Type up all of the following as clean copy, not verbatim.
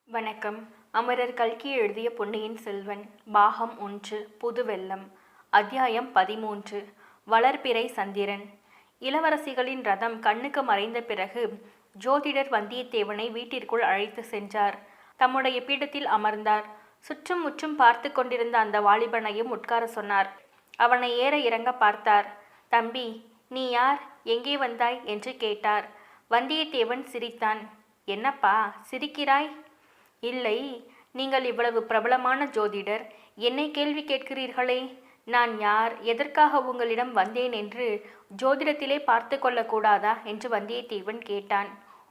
வணக்கம். அமரர் கல்கி எழுதிய பொன்னியின் செல்வன் பாகம் 1 புதுவெள்ளம். அத்தியாயம் 13 வளர்பிறை சந்திரன். இளவரசிகளின் ரதம் கண்ணுக்கு மறைந்த பிறகு ஜோதிடர் வந்தியத்தேவனை வீட்டிற்குள் அழைத்து சென்றார். தம்முடைய பீடத்தில் அமர்ந்தார். சுற்றும் முற்றும் பார்த்து கொண்டிருந்த அந்த வாலிபனையும் உட்கார சொன்னார். அவனை ஏற இறங்க பார்த்தார். தம்பி, நீ யார், எங்கே வந்தாய் என்று கேட்டார். வந்தியத்தேவன் சிரித்தான். என்னப்பா சிரிக்கிறாய்? இல்லை, நீங்கள் இவ்வளவு பிரபலமான ஜோதிடர், என்னை கேள்வி கேட்கிறீர்களே. நான் யார், எதற்காக உங்களிடம் வந்தேன் என்று ஜோதிடத்திலே பார்த்து கொள்ளக்கூடாதா என்று வந்தியத்தேவன் கேட்டான்.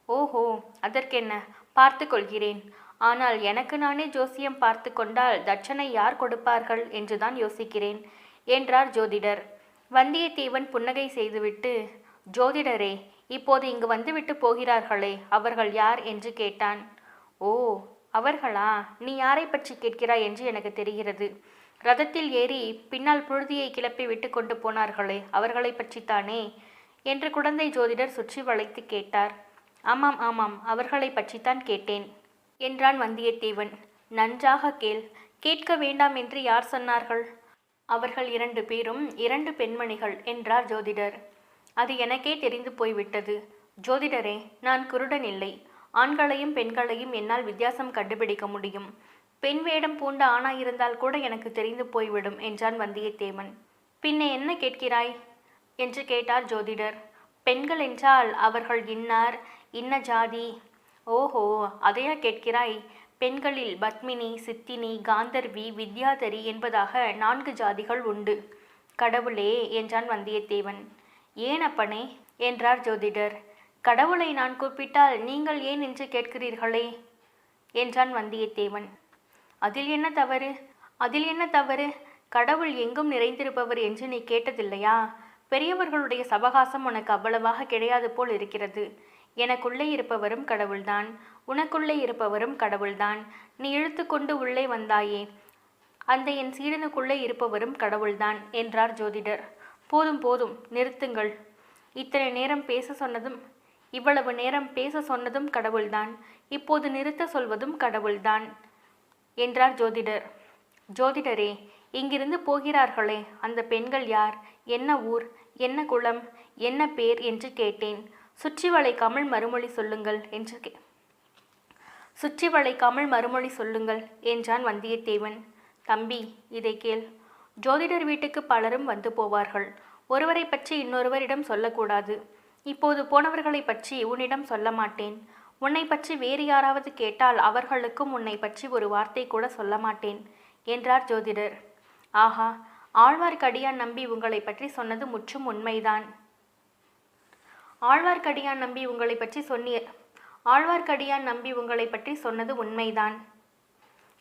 ஓஹோ, அதற்கென்ன, பார்த்து கொள்கிறேன். ஆனால் எனக்கு நானே ஜோசியம் பார்த்து கொண்டால் தட்சணை யார் கொடுப்பார்கள் என்றுதான் யோசிக்கிறேன் என்றார் ஜோதிடர். வந்தியத்தேவன் புன்னகை செய்துவிட்டு, ஜோதிடரே, இப்போது இங்கு வந்துவிட்டு போகிறார்களே, அவர்கள் யார் என்று கேட்டான். ஓ, அவர்களா? நீ யாரை பற்றி கேட்கிறாய் என்று எனக்கு தெரிகிறது. ரதத்தில் ஏறி பின்னால் புழுதியை கிளப்பி விட்டு கொண்டு போனார்களே, அவர்களை பற்றித்தானே என்று குழந்தை ஜோதிடர் சுற்றி வளைத்து கேட்டார். ஆமாம் ஆமாம், அவர்களை பற்றித்தான் கேட்டேன் என்றான் வந்தியத்தேவன். நன்றாக கேள். கேட்க வேண்டாம் என்று யார் சொன்னார்கள்? அவர்கள் 2 பேரும் 2 பெண்மணிகள் என்றார் ஜோதிடர். அது எனக்கே தெரிந்து போய்விட்டது. ஜோதிடரே, நான் குருடன் இல்லை. ஆண்களையும் பெண்களையும் என்னால் வித்தியாசம் கண்டுபிடிக்க முடியும். பெண் வேடம் பூண்ட ஆணாயிருந்தால் கூட எனக்கு தெரிந்து போய்விடும் என்றான் வந்தியத்தேவன். பின்ன என்ன கேட்கிறாய் என்று கேட்டார் ஜோதிடர். பெண்கள் என்றால் அவர்கள் இன்னார், இன்ன ஜாதி. ஓஹோ, அதையா கேட்கிறாய்? பெண்களில் பத்மினி, சித்தினி, காந்தர்வி, வித்யாதரி என்பதாக 4 ஜாதிகள் உண்டு. கடவுளே என்றான் வந்தியத்தேவன். ஏன் அப்பனே என்றார் ஜோதிடர். கடவுளை நான் கூப்பிட்டால் நீங்கள் ஏன் என்று கேட்கிறீர்களே என்றான் வந்தியத்தேவன். அதில் என்ன தவறு? அதில் என்ன தவறு? கடவுள் எங்கும் நிறைந்திருப்பவர் என்று நீ கேட்டதில்லையா? பெரியவர்களுடைய சவகாசம் உனக்கு அவ்வளவாக கிடையாது போல் இருக்கிறது. எனக்குள்ளே இருப்பவரும் கடவுள்தான், உனக்குள்ளே இருப்பவரும் கடவுள்தான். நீ இழுத்து கொண்டு உள்ளே வந்தாயே, அந்த என் சீடனுக்குள்ளே இருப்பவரும் கடவுள்தான் என்றார் ஜோதிடர். போதும் போதும், நிறுத்துங்கள். இவ்வளவு நேரம் பேச சொன்னதும் கடவுள்தான், இப்போது நிறுத்த சொல்வதும் கடவுள்தான் என்றார் ஜோதிடர். ஜோதிடரே, இங்கிருந்து போகிறார்களே, அந்த பெண்கள் யார், என்ன ஊர், என்ன குலம், என்ன பேர் என்று கேட்டேன். சுற்றி வளைக்காமல் மறுமொழி சொல்லுங்கள் என்றான் வந்தியத்தேவன். தம்பி, இதை கேள். ஜோதிடர் வீட்டுக்கு பலரும் வந்து போவார்கள். ஒருவரை பற்றி இன்னொருவரிடம் சொல்லக்கூடாது. இப்போது போனவர்களை பற்றி உன்னிடம் சொல்ல மாட்டேன். உன்னை பற்றி வேறு யாராவது கேட்டால் அவர்களுக்கும் உன்னை பற்றி ஒரு வார்த்தை கூட சொல்ல மாட்டேன் என்றார் ஜோதிடர். ஆஹா, ஆழ்வார்க்கடியான் நம்பி உங்களை பற்றி சொன்னது முற்றும் உண்மைதான். ஆழ்வார்க்கடியான் நம்பி உங்களை பற்றி சொன்னது உண்மைதான்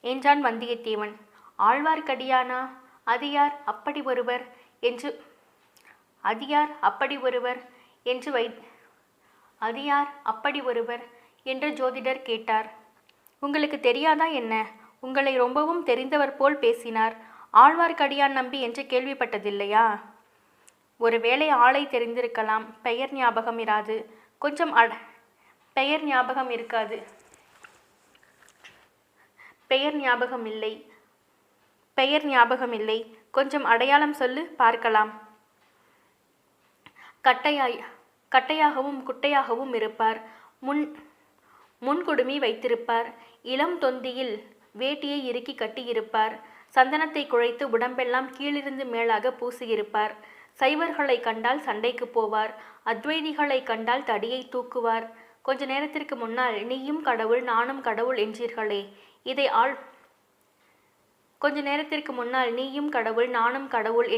என்றான் வந்தியத்தேவன். ஆழ்வார்க்கடியானா? அது யார் அப்படி ஒருவர் என்று ஜோதிடர் கேட்டார். உங்களுக்கு தெரியாதா என்ன? உங்களை ரொம்பவும் தெரிந்தவர் போல் பேசினார். ஆழ்வார்க்கடியான் நம்பி என்று கேள்விப்பட்டதில்லையா? ஒருவேளை ஆளை தெரிந்திருக்கலாம், பெயர் ஞாபகம் இராது. பெயர் ஞாபகம் இல்லை. கொஞ்சம் அடையாளம் சொல்லு பார்க்கலாம். கட்டையாகவும் குட்டையாகவும் இருப்பார். முன்குடுமி வைத்திருப்பார். இளம் தொந்தியில் வேட்டியை இறுக்கி கட்டியிருப்பார். சந்தனத்தை குழைத்து உடம்பெல்லாம் கீழிருந்து மேலாக பூசியிருப்பார். சைவர்களை கண்டால் சண்டைக்கு போவார். அத்வைதிகளை கண்டால் தடியை தூக்குவார். கொஞ்ச நேரத்திற்கு முன்னால் நீயும் கடவுள் நானும் கடவுள்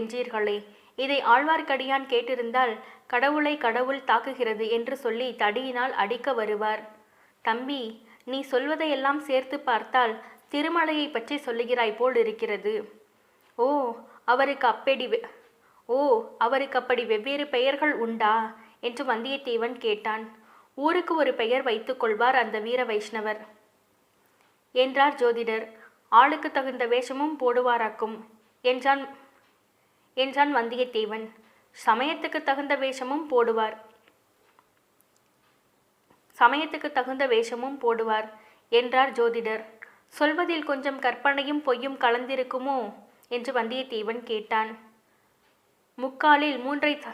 என்றீர்களே, இதை ஆழ்வார்க்கடியான் கேட்டிருந்தால் கடவுளை கடவுள் தாக்குகிறது என்று சொல்லி தடியினால் அடிக்க வருவார். தம்பி, நீ சொல்வதையெல்லாம் சேர்த்து பார்த்தால் திருமலையை பற்றி சொல்லுகிறாய் போல் இருக்கிறது. ஓ, அவருக்கு அப்படி வெவ்வேறு பெயர்கள் உண்டா என்று வந்தியத்தேவன் கேட்டான். ஊருக்கு ஒரு பெயர் வைத்துக் கொள்வார் அந்த வீர வைஷ்ணவர் என்றார் ஜோதிடர். ஆளுக்கு தகுந்த வேஷமும் போடுவாராக்கும் என்றான் வந்தியத்தேவன். சமயத்துக்கு தகுந்த வேஷமும் போடுவார் என்றார் ஜோதிடர். சொல்வதில் கொஞ்சம் கற்பனையும் பொய்யும் கலந்திருக்குமோ என்று வந்தியத்தேவன் கேட்டான். முக்காலில் 3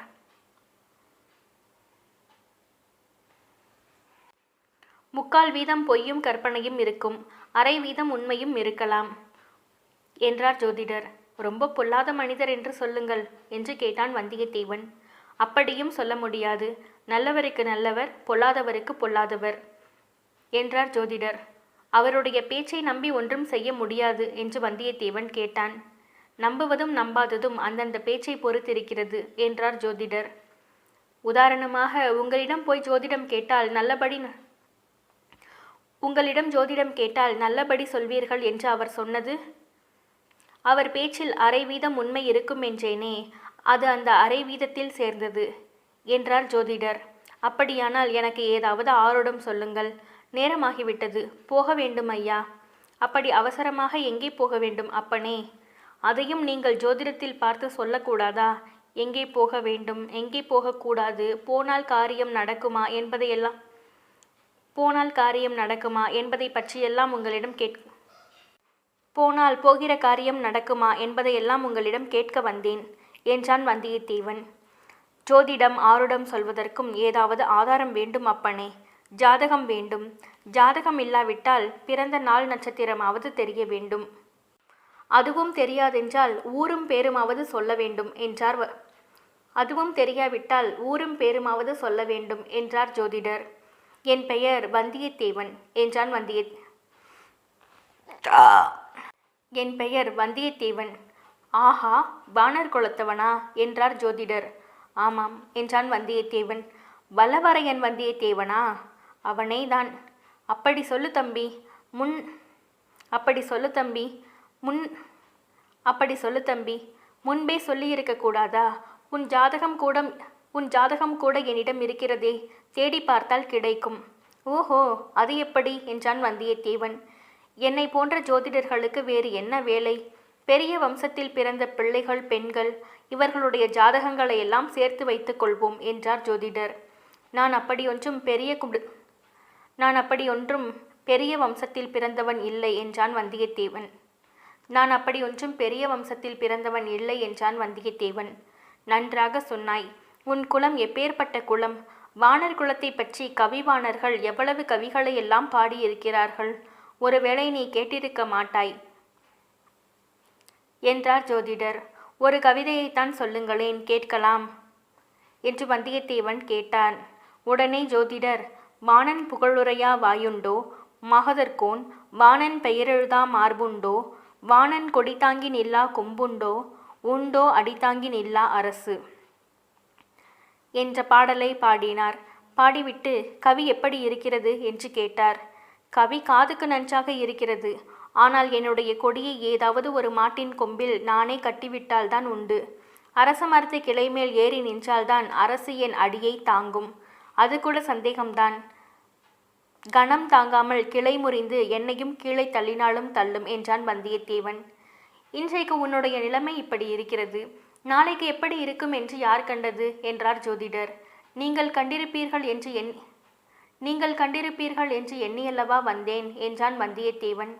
முக்கால் வீதம் பொய்யும் கற்பனையும் இருக்கும், அரை வீதம் உண்மையும் இருக்கலாம் என்றார் ஜோதிடர். ரொம்ப பொல்லாத மனிதர் என்று சொல்லுங்கள் என்று கேட்டான் வந்தியத்தேவன். அப்படியும் சொல்ல முடியாது. நல்லவருக்கு நல்லவர், பொல்லாதவருக்கு பொல்லாதவர் என்றார் ஜோதிடர். அவருடைய பேச்சை நம்பி ஒன்றும் செய்ய முடியாது என்று வந்தியத்தேவன் கேட்டான். நம்புவதும் நம்பாததும் அந்தந்த பேச்சை பொறுத்திருக்கிறது என்றார் ஜோதிடர். உதாரணமாக உங்களிடம் கேட்டால் நல்லபடி சொல்வீர்கள் என்று அவர் சொன்னது. அவர் பேச்சில் அரை வீதம் உண்மை இருக்கும் என்றேனே, அது அந்த அரை வீதத்தில் சேர்ந்தது என்றார் ஜோதிடர். அப்படியானால் எனக்கு ஏதாவது ஆரோடம் சொல்லுங்கள். நேரமாகிவிட்டது, போக வேண்டும் ஐயா. அப்படி அவசரமாக எங்கே போக வேண்டும் அப்பனே? அதையும் நீங்கள் ஜோதிடத்தில் பார்த்து சொல்லக்கூடாதா? எங்கே போக வேண்டும், எங்கே போகக்கூடாது, போனால் காரியம் நடக்குமா என்பதை பற்றியெல்லாம் உங்களிடம் போகிற காரியம் நடக்குமா என்பதையெல்லாம் உங்களிடம் கேட்க வந்தேன் என்றான் வந்தியத்தேவன். ஜோதிடம் ஆருடம் சொல்வதற்கும் ஏதாவது ஆதாரம் வேண்டும் அப்பனே. ஜாதகம் வேண்டும். ஜாதகம் இல்லாவிட்டால் பிறந்த நாள் நட்சத்திரமாவது தெரிய வேண்டும். அதுவும் தெரியாதென்றால் ஊரும் பேருமாவது சொல்ல வேண்டும் என்றார் ஜோதிடர். என் பெயர் வந்தியத்தேவன் என்றான் என் பெயர் வந்தியத்தேவன். ஆஹா, வானர் குலத்தவனா என்றார் ஜோதிடர். ஆமாம் என்றான் வந்தியத்தேவன். வல்லவரையன் வந்தியத்தேவனா? அவனேதான். அப்படி சொல்லு தம்பி. முன்பே சொல்லியிருக்க கூடாதா? உன் ஜாதகம் கூட என்னிடம் இருக்கிறதே, தேடி பார்த்தால் கிடைக்கும். ஓஹோ, அது எப்படி என்றான் வந்தியத்தேவன். என்னை போன்ற ஜோதிடர்களுக்கு வேறு என்ன வேலை? பெரிய வம்சத்தில் பிறந்த பிள்ளைகள், பெண்கள், இவர்களுடைய ஜாதகங்களை எல்லாம் சேர்த்து வைத்துக் கொள்வோம் என்றார் ஜோதிடர். நான் அப்படி ஒன்றும் பெரிய வம்சத்தில் பிறந்தவன் இல்லை என்றான் வந்தியத்தேவன். நன்றாக சொன்னாய். உன் குலம் எப்பேற்பட்ட குலம்? வானர் குலத்தை பற்றி கவிவாணர்கள் எவ்வளவு கவிகளை எல்லாம் பாடியிருக்கிறார்கள். ஒருவேளை நீ கேட்டிருக்க மாட்டாய் என்றார் ஜோதிடர். ஒரு கவிதையைத்தான் சொல்லுங்களேன், கேட்கலாம் என்று வந்தியத்தேவன் கேட்டான். உடனே ஜோதிடர், வாணன் புகழுரையா வாயுண்டோ, மகதர்கோன் வாணன் பெயரெழுதா மார்புண்டோ, வாணன் கொடிதாங்கி நில்லா கொம்புண்டோ, உண்டோ அடித்தாங்கி நில்லா அரசு என்ற பாடலை பாடினார். பாடிவிட்டு கவி எப்படி இருக்கிறது என்று கேட்டார். கவி காதுக்கு நன்றாக இருக்கிறது. ஆனால் என்னுடைய கொடியை ஏதாவது ஒரு மாட்டின் கொம்பில் நானே கட்டிவிட்டால்தான் உண்டு. அரச மரத்து கிளை மேல் ஏறி நின்றால்தான் அரசு என் அடியை தாங்கும். அது கூட சந்தேகம்தான். கணம் தாங்காமல் கிளை முறிந்து என்னையும் கீழே தள்ளினாலும் தள்ளும் என்றான் வந்தியத்தேவன். இன்றைக்கு உன்னுடைய நிலைமை இப்படி இருக்கிறது. நாளைக்கு எப்படி இருக்கும் என்று யார் கண்டது என்றார் ஜோதிடர். நீங்கள் கண்டிருப்பீர்கள் என்று எண்ணியல்லவா வந்தேன் என்றான் வந்தியத்தேவன்.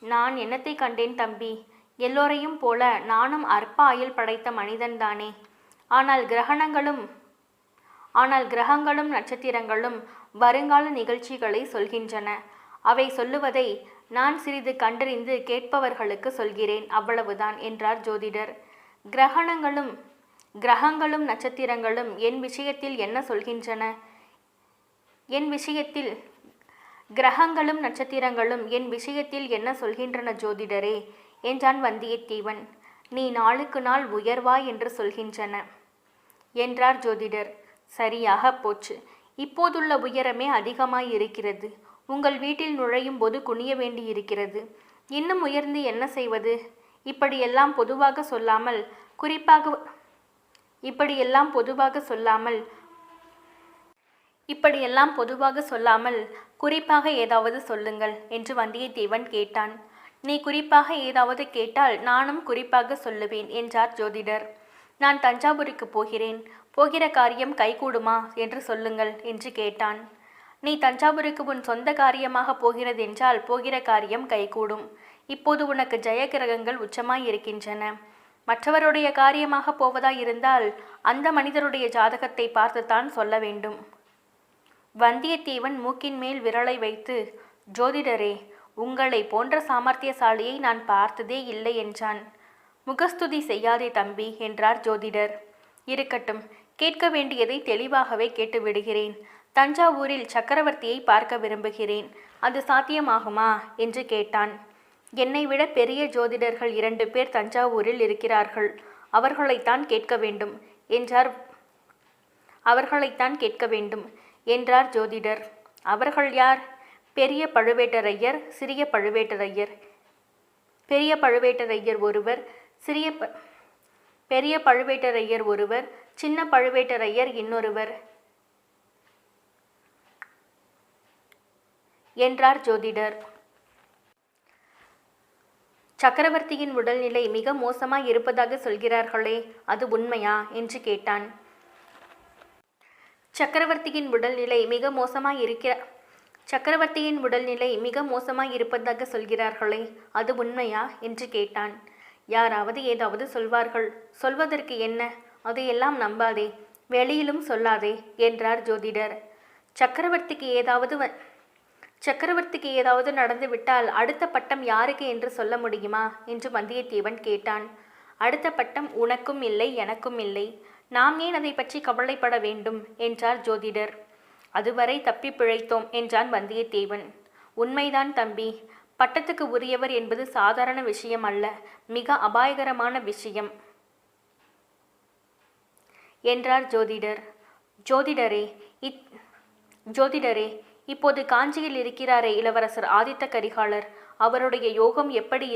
நான் என்னத்தை கண்டேன் தம்பி? எல்லோரையும் போல நானும் அற்ப ஆயுள் படைத்த மனிதன்தானே. ஆனால் கிரகங்களும் நட்சத்திரங்களும் வருங்கால நிகழ்ச்சிகளை சொல்கின்றன. அவை சொல்லுவதை நான் சிறிது கண்டறிந்து கேட்பவர்களுக்கு சொல்கிறேன், அவ்வளவுதான் என்றார் ஜோதிடர். கிரகங்களும் நட்சத்திரங்களும் என் விஷயத்தில் என்ன சொல்கின்றன? கிரகங்களும் நட்சத்திரங்களும் என் விஷயத்தில் என்ன சொல்கின்றன ஜோதிடரே என்றான் வந்தியத்தேவன். நீ நாளுக்கு நாள் உயர்வாய் என்று சொல்கின்றன என்றார் ஜோதிடர். சரியாக போச்சு. இப்போதுள்ள உயரமே அதிகமாய் இருக்கிறது. உங்கள் வீட்டில் நுழையும் போது குனிய வேண்டியிருக்கிறது. இன்னும் உயர்ந்து என்ன செய்வது? இப்படியெல்லாம் பொதுவாக சொல்லாமல் குறிப்பாக ஏதாவது சொல்லுங்கள் என்று வந்தியத்தேவன் கேட்டான். நீ குறிப்பாக ஏதாவது கேட்டால் நானும் குறிப்பாக சொல்லுவேன் என்றார் ஜோதிடர். நான் தஞ்சாவூருக்கு போகிறேன். போகிற காரியம் கைகூடுமா என்று சொல்லுங்கள் என்று கேட்டான். நீ தஞ்சாவூருக்கு உன் சொந்த காரியமாக போகிறதென்றால் போகிற காரியம் கைகூடும். இப்போது உனக்கு ஜெயகிரகங்கள் உச்சமாய் இருக்கின்றன. மற்றவருடைய காரியமாக போவதாயிருந்தால் அந்த மனிதருடைய ஜாதகத்தை பார்த்துத்தான் சொல்ல வேண்டும். வந்தியத்தேவன் மூக்கின் மேல் விரலை வைத்து, ஜோதிடரே, உங்களை போன்ற சாமர்த்தியசாலியை நான் பார்த்ததே இல்லை என்றான். முகஸ்துதி செய்யாதே தம்பி என்றார் ஜோதிடர். இருக்கட்டும், கேட்க வேண்டியதை தெளிவாகவே கேட்டு விடுகிறேன். தஞ்சாவூரில் சக்கரவர்த்தியை பார்க்க விரும்புகிறேன். அது சாத்தியமாகுமா என்று கேட்டான். என்னை விட பெரிய ஜோதிடர்கள் 2 பேர் தஞ்சாவூரில் இருக்கிறார்கள். அவர்களைத்தான் கேட்க வேண்டும் என்றார் ஜோதிடர். அவர்கள் யார்? பெரிய பழுவேட்டரையர், சிறிய பழுவேட்டரையர். பெரிய பழுவேட்டரையர் ஒருவர், சின்ன பழுவேட்டரையர் இன்னொருவர் என்றார் ஜோதிடர். சக்கரவர்த்தியின் உடல்நிலை மிக மோசமாய் இருப்பதாக சொல்கிறார்களே, அது உண்மையா என்று கேட்டான். சக்கரவர்த்தியின் உடல்நிலை மிக மோசமாய் இருப்பதாக சொல்கிறார்களே, அது உண்மையா என்று கேட்டான். யாராவது ஏதாவது சொல்வார்கள். சொல்வதற்கு என்ன? அதையெல்லாம் நம்பாதே, வெளியிலும் சொல்லாதே என்றார் ஜோதிடர். சக்கரவர்த்திக்கு ஏதாவது நடந்துவிட்டால் அடுத்த பட்டம் யாருக்கு என்று சொல்ல முடியுமா என்று வந்தியத்தேவன் கேட்டான். அடுத்த பட்டம் உனக்கும் இல்லை, எனக்கும் இல்லை. நாம் ஏன் அதை பற்றி கவலைப்பட வேண்டும் என்றார் ஜோதிடர். அதுவரை தப்பி பிழைத்தோம் என்றான் வந்தியத்தேவன். உண்மைதான் தம்பி. பட்டத்துக்கு உரியவர் என்பது சாதாரண விஷயம் அல்ல, மிக அபாயகரமான விஷயம் என்றார் ஜோதிடர். ஜோதிடரே, இப்போது காஞ்சியில் இருக்கிறாரே இளவரசர் ஆதித்த கரிகாலர், அவருடைய யோகம் எப்படி